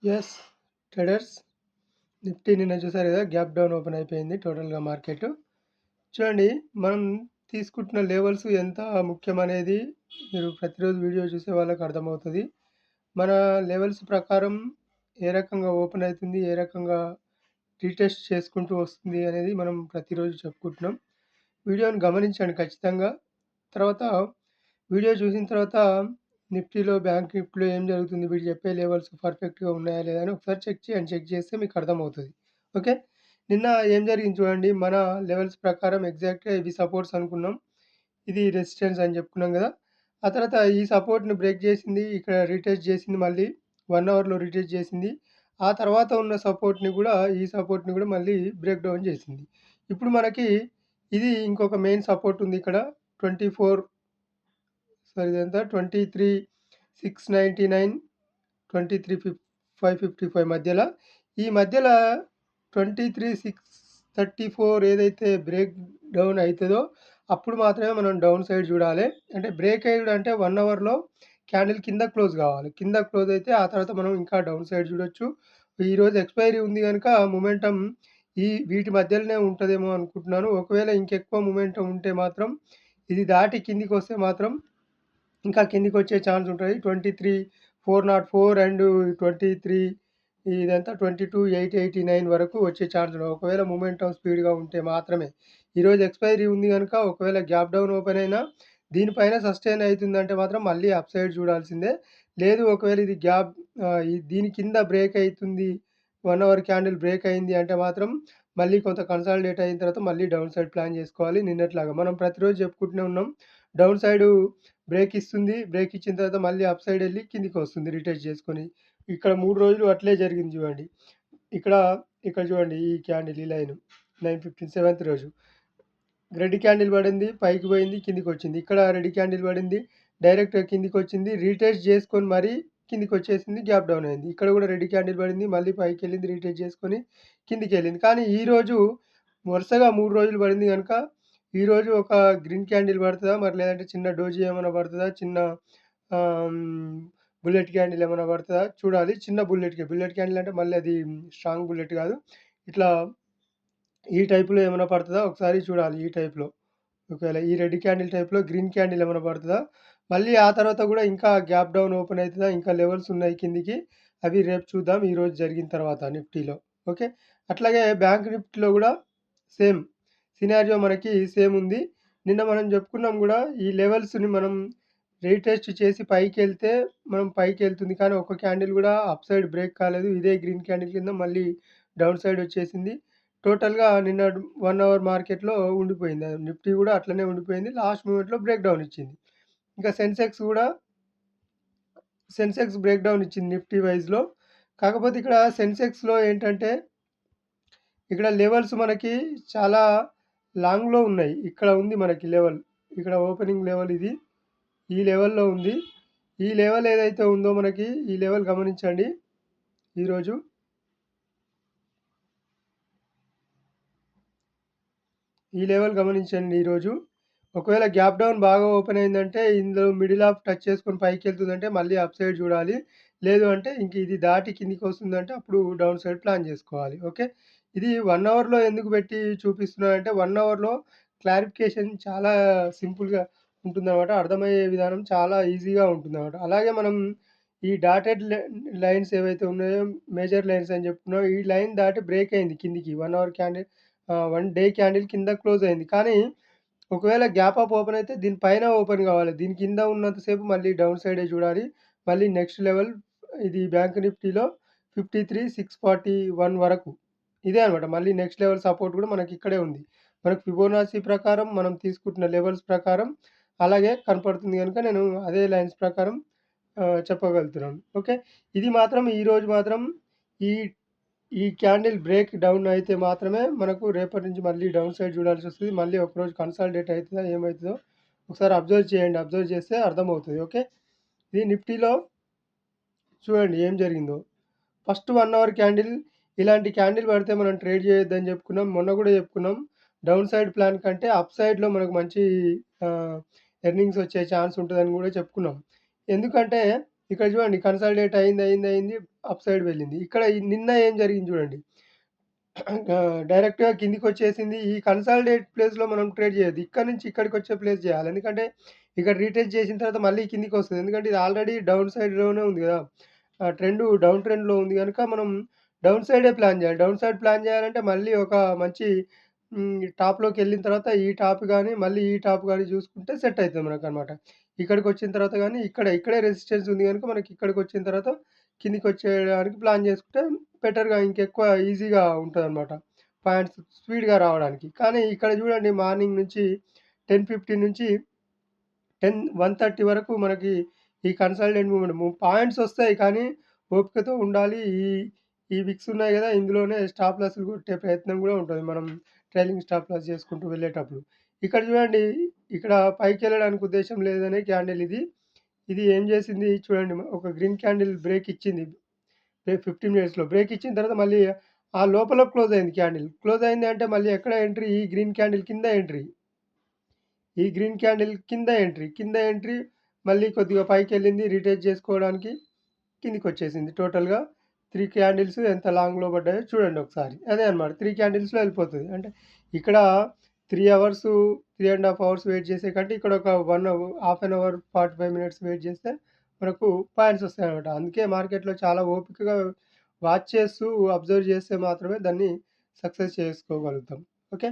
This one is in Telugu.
యెస్ ట్రేడర్స్ నిఫ్టీ నిన్న చూసారు కదా! గ్యాప్ డౌన్ ఓపెన్ అయిపోయింది టోటల్‌గా మార్కెట్. చూడండి మనం తీసుకుంటున్న లెవెల్స్ ఎంత ముఖ్యమనేది మీరు ప్రతిరోజు వీడియో చూసే వాళ్ళకి అర్థమవుతది. మన లెవెల్స్ ప్రకారం ఏ రకంగా ఓపెన్ అయితుంది, ఏ రకంగా రీటెస్ట్ చేసుకుంటూ వస్తుంది అనేది మనం ప్రతిరోజు చెప్పుకుంటున్నాం. వీడియోని గమనించండి ఖచ్చితంగా. తర్వాత వీడియో చూసిన తర్వాత నిఫ్టీలో, బ్యాంక్ నిఫ్టీలో ఏం జరుగుతుంది? వీడు చెప్పే లెవెల్స్ పర్ఫెక్ట్‌గా ఉన్నాయా? లేదా? అని ఒకసారి చెక్ చేయండి. చెక్ చేస్తే మీకు అర్థమవుతది. ఓకే. నిన్న ఏం జరిగింది చూడండి. మన లెవెల్స్ ప్రకారం ఎగ్జాక్ట్‌గా ఇవి సపోర్ట్స్ అనుకున్నాం. ఇది రెసిస్టెన్స్ అని చెప్పుకున్నాం గదా! ఆ తర్వాత ఈ సపోర్ట్‌ని బ్రేక్ చేసింది. ఇక్కడ రీటెస్ట్ చేసింది మళ్ళీ 1 అవర్‌లో రీటెస్ట్ చేసింది. ఆ తర్వాత ఉన్న సపోర్ట్‌ని గూడా ఈ సపోర్ట్‌ని గూడా మళ్ళీ బ్రేక్ డౌన్ చేసింది. ఇప్పుడు మనకి ఇది ఇంకొక మెయిన్ సపోర్ట్ ఉంది ఇక్కడ 24 ఇదెంత 23,699 23,555 మధ్యల. ఈ మధ్యల 23,634 ఏదైతే బ్రేక్ డౌన్ అయితదో అప్పుడు మాత్రమే మనం డౌన్ సైడ్ చూడాలి. అంటే బ్రేక్ అయ్యుడు అంటే 1 అవర్‌లో క్యాండిల్ కింద క్లోజ్ కావాలి. కింద క్లోజ్ అయితే ఆ తర్వాత మనం ఇంకా డౌన్ సైడ్ చూడొచ్చు. ఈరోజు ఎక్స్‌పైరీ ఉంది గనుక మొమెంటమ్ వీటి మధ్యలోనే ఉంటదేమో అనుకుంటున్నాను. ఒకవేళ ఇంకెక్కువ మొమెంటమ్ ఉంటే మాత్రం ఇది దాటి కిందికొస్తే మాత్రం ఇంకా కిందికొచ్చే ఛాన్స్ ఉంటది. 23,404 అండ్ 23 ఇదంతా 22,889 వరకు వచ్చే ఛాన్స్ ఉన్నది. ఒకవేళ మొమెంటమ్ స్పీడ్‌గా ఉంటే మాత్రమే. ఈరోజు ఎక్స్‌పైరీ ఉంది గనుక ఒకవేళ గ్యాప్ డౌన్ ఓపెన్ అయినా దీనిపైన సస్టైన్ అయితుందంటే మాత్రం మళ్ళీ అప్ సైడ్ చూడాల్సిందే. లేదు ఒకవేళ ఇది దీని కింద బ్రేక్ అయితుంది. 1 అవర్ క్యాండిల్ బ్రేక్ అయింది అంటే మాత్రం మళ్ళీ కొంత కన్సాలిడేట్ అయిన తర్వాత మళ్ళీ డౌన్ సైడ్ ప్లాన్ చేసుకోవాలి. నిన్నట్లాగా మనం ప్రతిరోజు చెప్పుకుంటూనే ఉన్నాం. డౌన్ సైడు బ్రేక్ ఇస్తుంది. బ్రేక్ ఇచ్చిన తర్వాత మళ్ళీ అప్ సైడ్ ఎళ్లి కిందికొస్తుంది రీటెస్ట్ చేసుకొని. ఇక్కడ 3 రోజులు అట్లే జరిగింది చూడండి. ఇక్కడ, ఇక్కడ చూడండి ఈ క్యాండిల్ ఈ లైను 9:15 సెవెంత్ రోజు. రెడ్ క్యాండిల్ పడింది. పైకి పోయింది. కిందికొచ్చింది. ఇక్కడ రెడ్ క్యాండిల్ పడింది. డైరెక్ట్‌గా కిందికొచ్చింది. రీటెస్ట్ చేసుకొని మరీ కిందికొచ్చేసింది. గ్యాప్ డౌన్ అయింది. ఇక్కడ కూడా రెడ్ క్యాండిల్ పడింది. మళ్ళీ పైకెళ్ళింది. రీటెస్ట్ చేసుకొని కిందికెళ్ళింది. కానీ ఈరోజు వరుసగా 3 రోజులు పడింది గనుక ఈరోజు ఒక గ్రీన్ క్యాండిల్ పడతదా? మరి లేదంటే చిన్న డోజీ ఏమన్నా పడతదా? చిన్న బుల్లెట్ క్యాండిల్ ఏమన్నా పడతదా? చూడాలి. చిన్న బుల్లెట్ క్యాండిల్ అంటే మళ్ళీ అది స్ట్రాంగ్ బుల్లెట్ కాదు. ఇట్లా ఈ టైప్‌లో ఏమన్నా పడతదా? ఒకసారి చూడాలి ఈ టైప్‌లో. ఒకవేళ ఈ రెడ్ క్యాండిల్ టైప్‌లో గ్రీన్ క్యాండిల్ ఏమన్నా పడతదా? మళ్ళీ ఆ తర్వాత గూడా ఇంకా గ్యాప్ డౌన్ ఓపెన్ అయితదా? ఇంకా లెవెల్స్ ఉన్నాయి కిందికి. అవి రేపు చూద్దాం. ఈరోజు జరిగిన తర్వాత నిఫ్టీలో. ఓకే. అట్లాగే బ్యాంక్ నిఫ్టీలో గూడా సేమ్ సినారియో మనకి సేమ్ ఉంది. నిన్న మనం చెప్పుకున్నాం గూడా ఈ లెవెల్స్‌ని మనం రీటెస్ట్ చేసి పైకెళ్తే మనం పైకెళ్తుంది. కానీ ఒక్క క్యాండిల్ గూడా అప్ సైడ్ బ్రేక్ కాలేదు. ఇదే గ్రీన్ క్యాండిల్ కింద మళ్ళీ డౌన్ సైడ్ వచ్చేసింది. టోటల్‌గా నిన్న 1 అవర్ మార్కెట్‌లో ఉండిపోయింది. నిఫ్టీ గూడా అట్లనే ఉండిపోయింది. లాస్ట్ మూమెంట్‌లో బ్రేక్ డౌన్ ఇచ్చింది. ఇంకా సెన్సెక్స్ బ్రేక్ డౌన్ ఇచ్చింది నిఫ్టీ వైస్‌లో. కాకపోతే ఇక్కడ సెన్సెక్స్‌లో ఏంటంటే, ఇక్కడ లెవెల్స్ మనకి చాలా లాంగ్‌లో ఉన్నాయి. ఇక్కడ ఉంది మనకి లెవెల్. ఇక్కడ ఓపెనింగ్ లెవెల్ ఇది. ఈ లెవెల్‌లో ఉంది. ఈ లెవెల్ ఏదైతే ఉందో మనకి ఈ లెవెల్ గమనించండి ఈరోజు. ఈ లెవెల్ గమనించండి ఈరోజు. ఒకవేళ గ్యాప్ డౌన్ బాగా ఓపెన్ అయిందంటే ఇందులో మిడిల్ ఆఫ్ టచ్ చేసుకొని పైకెళ్తుందంటే మళ్ళీ అప్ సైడ్ చూడాలి. లేదు అంటే ఇంక ఇది దాటి కిందికొస్తుందంటే అప్పుడు డౌన్ సైడ్ ప్లాన్ చేసుకోవాలి. ఓకే. ఇది 1 అవర్‌లో ఎందుకు పెట్టి చూపిస్తున్నానంటే 1 అవర్‌లో క్లారిఫికేషన్ చాలా సింపుల్‌గా ఉంటుందనమాట. అర్థమయ్యే విధానం చాలా ఈజీగా ఉంటుందనమాట. అలాగే మనం ఈ డాటెడ్ లైన్స్ ఏవైతే ఉన్నాయో మేజర్ లైన్స్ అని చెప్పుకున్నాం. ఈ లైన్ దాటి బ్రేక్ అయింది కిందికి 1 అవర్ క్యాండిల్ 1 డే క్యాండిల్ కింద క్లోజ్ అయింది. కానీ ఒకవేళ గ్యాప్ అప్ ఓపెన్ అయితే దీని పైన ఓపెన్ కావాలి. దీని కింద ఉన్నంత సేపు మళ్ళీ డౌన్ సైడే చూడాలి. మళ్ళీ నెక్స్ట్ లెవెల్ ఇది బ్యాంక్ నిఫ్టీలో 53,641 వరకు. ఇదే అనమాట. మళ్ళీ నెక్స్ట్ లెవెల్ సపోర్ట్ కూడా మనకి ఇక్కడే ఉంది. మనకు ఫిబోనాసీ ప్రకారం మనం తీసుకుంటున్న లెవెల్స్ ప్రకారం అలాగే కనపడుతుంది గనుక నేను అదే లైన్స్ ప్రకారం చెప్పగలుగుతున్నాను. ఓకే. ఇది మాత్రం ఈరోజు మాత్రం ఈ ఈ క్యాండిల్ బ్రేక్ డౌన్ అయితే మాత్రమే మనకు రేపటి నుంచి మళ్ళీ డౌన్ సైడ్ చూడాల్సొస్తది. మళ్ళీ ఒకరోజు కన్సాలిడేట్ అయితదా ఏమైతదో ఒకసారి అబ్జర్వ్ చేయండి. అబ్జర్వ్ చేస్తే అర్థమవుతది. ఓకే. ఇది నిఫ్టీలో చూడండి ఏం జరిగిందో. ఫస్ట్ 1 అవర్ క్యాండిల్ ఇలాంటి క్యాండిల్ పడితే మనం ట్రేడ్ చేయొద్దని చెప్పుకున్నాం. మొన్న కూడా చెప్పుకున్నాం. డౌన్ సైడ్ ప్లాన్ కంటే అప్ సైడ్‌లో మనకు మంచి ఆహ్, ఎర్నింగ్స్ వచ్చే ఛాన్స్ ఉంటదని కూడా చెప్పుకున్నాం. ఎందుకంటే ఇక్కడ చూడండి కన్సాలిడేట్ అయింది. అప్ సైడ్ వెళ్ళింది. ఇక్కడ నిన్న ఏం జరిగింది చూడండి. డైరెక్ట్‌గా కిందికొచ్చేసింది. ఈ కన్సాలిడేట్ ప్లేస్‌లో మనం ట్రేడ్ చేయొద్దు. ఇక్కడ నుంచి ఇక్కడికొచ్చే ప్లేస్ చేయాలి. ఎందుకంటే ఇక్కడ రీటెస్ట్ చేసిన తర్వాత మళ్ళీ కిందికొస్తది. ఎందుకంటే ఇది ఆల్రెడీ డౌన్ సైడ్‌లోనే ఉంది గదా! డౌన్ ట్రెండ్‌లో ఉంది గనుక మనం డౌన్ సైడే ప్లాన్ చేయాలి. డౌన్ సైడ్ ప్లాన్ చేయాలంటే మళ్ళీ ఒక మంచి టాప్‌లోకెళ్ళిన తర్వాత ఈ టాప్ గాని, మళ్ళీ ఈ టాప్ గాని చూసుకుంటే సెట్ అయితది మనకనమాట. ఇక్కడికొచ్చిన తర్వాత గాని ఇక్కడే రెసిస్టెన్స్ ఉంది గనుక మనకి ఇక్కడికొచ్చిన తర్వాత కిందికొచ్చేయడానికి ప్లాన్ చేసుకుంటే బెటర్‌గా ఇంకెక్కువ ఈజీగా ఉంటదనమాట. పాయింట్స్ స్పీడ్‌గా రావడానికి. కానీ ఇక్కడ చూడండి మార్నింగ్ నుంచి 10:15 నుంచి 1:30 వరకు మనకి ఈ కన్సాలిడేట్ మూవ్‌మెంట్ పాయింట్స్ ఒస్తాయి. కానీ ఓపికతో ఉండాలి. ఈ విక్స్ ఉన్నాయి గదా! ఇందులోనే స్టాప్ లాస్‌లు కొట్టే ప్రయత్నం గూడా ఉంటది. మనం ట్రైలింగ్ స్టాప్ లాస్ చేసుకుంటూ వెళ్ళేటప్పుడు. ఇక్కడ చూడండి ఇక్కడ పైకెళ్ళడానికి ఉద్దేశ్యం లేదనే క్యాండిల్ ఇది. ఇది ఏం చేసింది చూడండి ఒక గ్రీన్ క్యాండిల్ బ్రేక్ ఇచ్చింది. 15 మినిట్స్‌లో బ్రేక్ ఇచ్చిన తర్వాత మళ్ళీ ఆ లోపల క్లోజ్ అయింది క్యాండిల్. క్లోజ్ అయింది అంటే మళ్ళీ ఎక్కడ ఎంట్రీ ఈ గ్రీన్ క్యాండిల్ కింద ఎంట్రీ. ఈ గ్రీన్ క్యాండిల్ కింద ఎంట్రీ మళ్ళీ కొద్దిగా పైకెళ్ళింది రీటెస్ట్ చేసుకోవడానికి కిందకొచ్చేసింది. టోటల్‌గా 3 క్యాండిల్స్ ఎంత లాంగ్‌లో పడ్డాయో చూడండి ఒకసారి. అదే అన్నమాట 3 క్యాండిల్స్‌లో వెళ్ళిపోతది. అంటే ఇక్కడ 3 అవర్స్, 3 ½ అవర్స్ వెయిట్ చేసే కంటే ఇక్కడ ఒక 1 half an hour, 45 minutes wait చేస్తే మనకు పాయింట్స్ వస్తాయన్నమాట. అందుకే మార్కెట్‌లో చాలా ఓపికగా వాచ్ చేస్తూ అబ్జర్వ్ చేస్తే మాత్రమే దాన్ని సక్సెస్ చేసుకోగలుగుతాం. ఓకే.